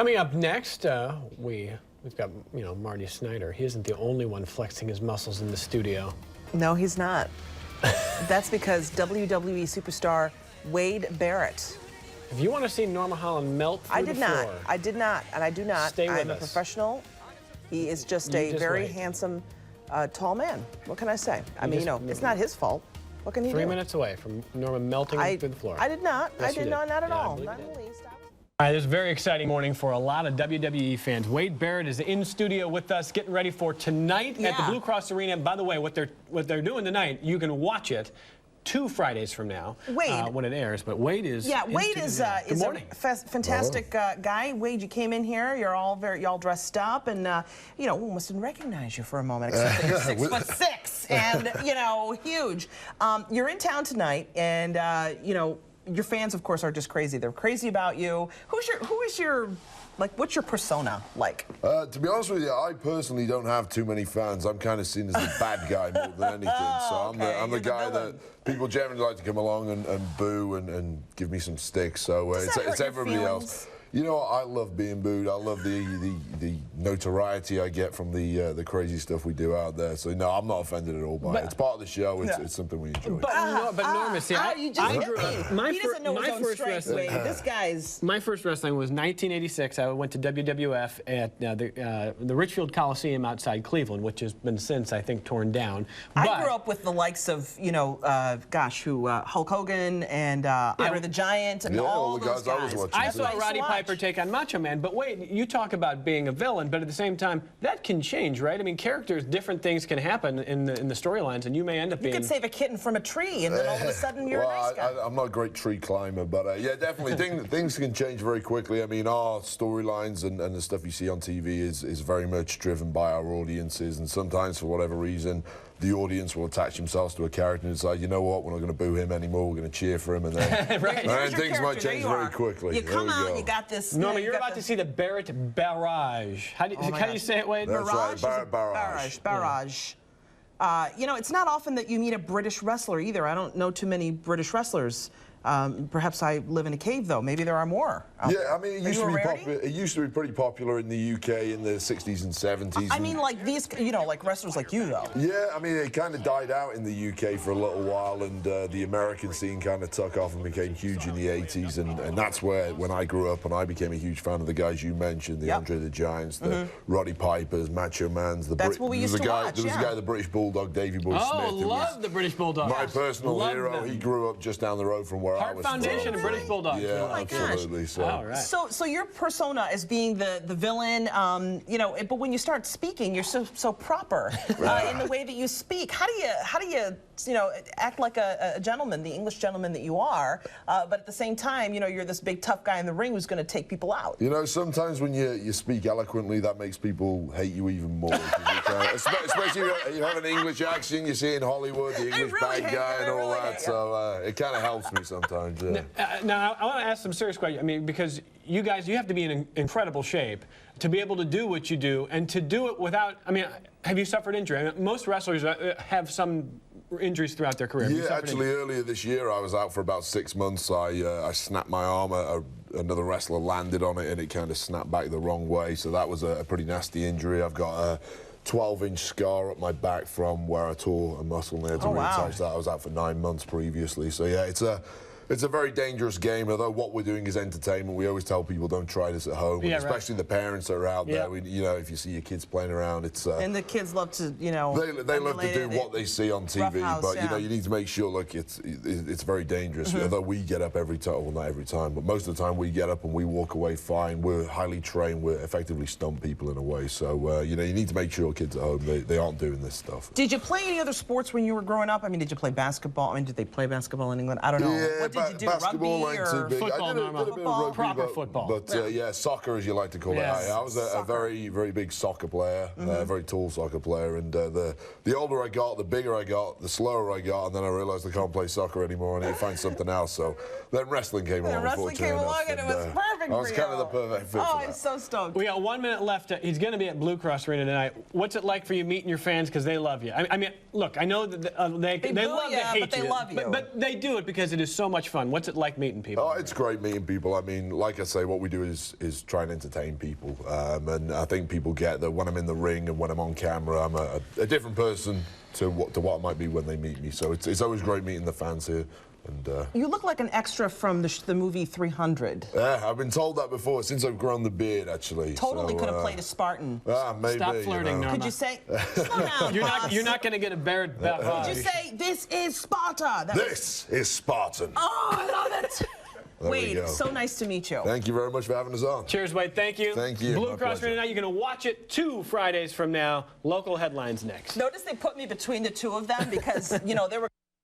Coming up next, we've got, Marty Snyder. He isn't the only one flexing his muscles in the studio. No, he's not. That's because WWE superstar Wade Barrett. If you want to see Norma Holland melt through the floor, I did not, and I do not. Stay with I'm a us. professional. He is just a very handsome, tall man. What can I say? I mean, it's not his fault. What can he do? 3 minutes away from Norma melting through the floor. I did not. Yes, I did not at all. Not you in the least. All right, this is a very exciting morning for a lot of WWE fans. Wade Barrett is in studio with us, getting ready for tonight at the Blue Cross Arena. And by the way, what they're doing tonight, you can watch it 2 Fridays from now when it airs. But Wade is Wade is a fantastic guy. Wade, you came in here. You're all dressed up, and almost didn't recognize you for a moment, except that you're 6'6" and huge. You're in town tonight, and your fans, of course, are just crazy. They're crazy about you. What's your persona like? To be honest with you, I personally don't have too many fans. I'm kind of seen as the bad guy more than anything. So I'm the guy that people generally like to come along and boo and give me some sticks. So it's everybody else. You know, I love being booed. I love the notoriety I get from the crazy stuff we do out there. So no, I'm not offended at all by it. It's part of the show. It's something we enjoy. But Norma, see, he doesn't know his own strength, Wade. This guy's... My first wrestling was 1986. I went to WWF at the Richfield Coliseum outside Cleveland, which has been since, I think, torn down. I grew up with the likes of, Hulk Hogan and Andre the Giant and all those guys. I was watching. I saw Roddy Piper take on Macho Man, but wait, you talk about being a villain, but at the same time, that can change, right? I mean, characters, different things can happen in the storylines, and you may end up being... You could save a kitten from a tree, and then all of a sudden you're a nice guy. I'm not a great tree climber, but yeah, definitely things can change very quickly. I mean, our storylines and the stuff you see on TV is very much driven by our audiences, and sometimes for whatever reason, the audience will attach themselves to a character and decide, you know what, we're not going to boo him anymore, we're going to cheer for him, and then and things might change very quickly. You come out, you got this... Norma, you're about to see the Barrett Barrage. How do you say it, Wade? That's right, Barrett Barrage. Barrage. It's not often that you meet a British wrestler either. I don't know too many British wrestlers. Perhaps I live in a cave, though. Maybe there are more. Yeah, I mean, it used to be pretty popular in the UK in the 60s and 70s. I mean, like these, like wrestlers like you, though. Yeah, I mean, it kind of died out in the UK for a little while, and the American scene kind of took off and became huge in the 80s, and that's when I grew up, and I became a huge fan of the guys you mentioned, the Andre the Giants, the Roddy Pipers, Macho Mans. That's what we used to watch, There was a guy, the British Bulldog, Davey Boy Smith. Oh, love the British Bulldog. My personal hero. He grew up just down the road from where I Heart was Foundation from. and British Bulldogs. Yeah, my absolutely. gosh. So. All right. So your persona as being the villain, but when you start speaking, you're so proper in the way that you speak. How do you act like a gentleman, the English gentleman that you are, but at the same time, you're this big tough guy in the ring who's going to take people out. Sometimes when you speak eloquently, that makes people hate you even more. Especially if you have an English accent, you see in Hollywood, the English bad guy and all that. So it kind of helps me sometimes. Yeah. Now, I want to ask some serious questions. I mean, because you guys, you have to be in incredible shape to be able to do what you do, and to do it without, I mean, have you suffered injury? I mean, most wrestlers have some injuries throughout their career. Yeah, actually, earlier this year, I was out for about 6 months. I snapped my arm. Another wrestler landed on it, and it kind of snapped back the wrong way. So that was a pretty nasty injury. I've got a 12-inch scar up my back from where I tore a muscle, and they had to reattach that. I was out for 9 months previously. So yeah, it's a very dangerous game, although what we're doing is entertainment. We always tell people don't try this at home, especially the parents that are out there. If you see your kids playing around, it's... and the kids love to, They love to do what they see on TV, but, you need to make sure, look, it's very dangerous. Although we get up every time, well, not every time, but most of the time we get up and we walk away fine. We're highly trained. We're effectively stump people in a way. So, you need to make sure kids at home, they aren't doing this stuff. Did you play any other sports when you were growing up? I mean, did you play basketball? I mean, did they play basketball in England? I don't know. Yeah, what did you do? Basketball Rugby or football? I did a bit of rugby, proper football. But yeah, soccer, as you like to call it. I was a very, very big soccer player, a very tall soccer player. And the older I got, the bigger I got, the slower I got, and then I realized I can't play soccer anymore. I need to find something else. So then wrestling came along. Wrestling came along, and it was perfect. I was kind of the perfect fit. Oh, I'm so stoked. We got 1 minute left. He's going to be at Blue Cross Arena tonight. What's it like for you meeting your fans because they love you? I mean, look, I know that they love to hate but they love you. but they do it because it is so much fun. What's it like meeting people? Oh, it's great meeting people. I mean, like I say, what we do is try and entertain people. And I think people get that when I'm in the ring and when I'm on camera, I'm a different person to what I might be when they meet me. So it's always great meeting the fans here. And, you look like an extra from the movie 300. Yeah, I've been told that before, since I've grown the beard, actually. Totally could have played a Spartan. Maybe. Stop flirting, Norma. Could you say, slow down, You're not going to get a Barrett vibe. Could you say, this is Sparta? This is Spartan. Oh, I love it. Wade, so nice to meet you. Thank you very much for having us on. Cheers, Wade. Thank you. Thank you. Blue Cross Arena tonight. You're going to watch it 2 Fridays from now. Local headlines next. Notice they put me between the two of them because, you know, they were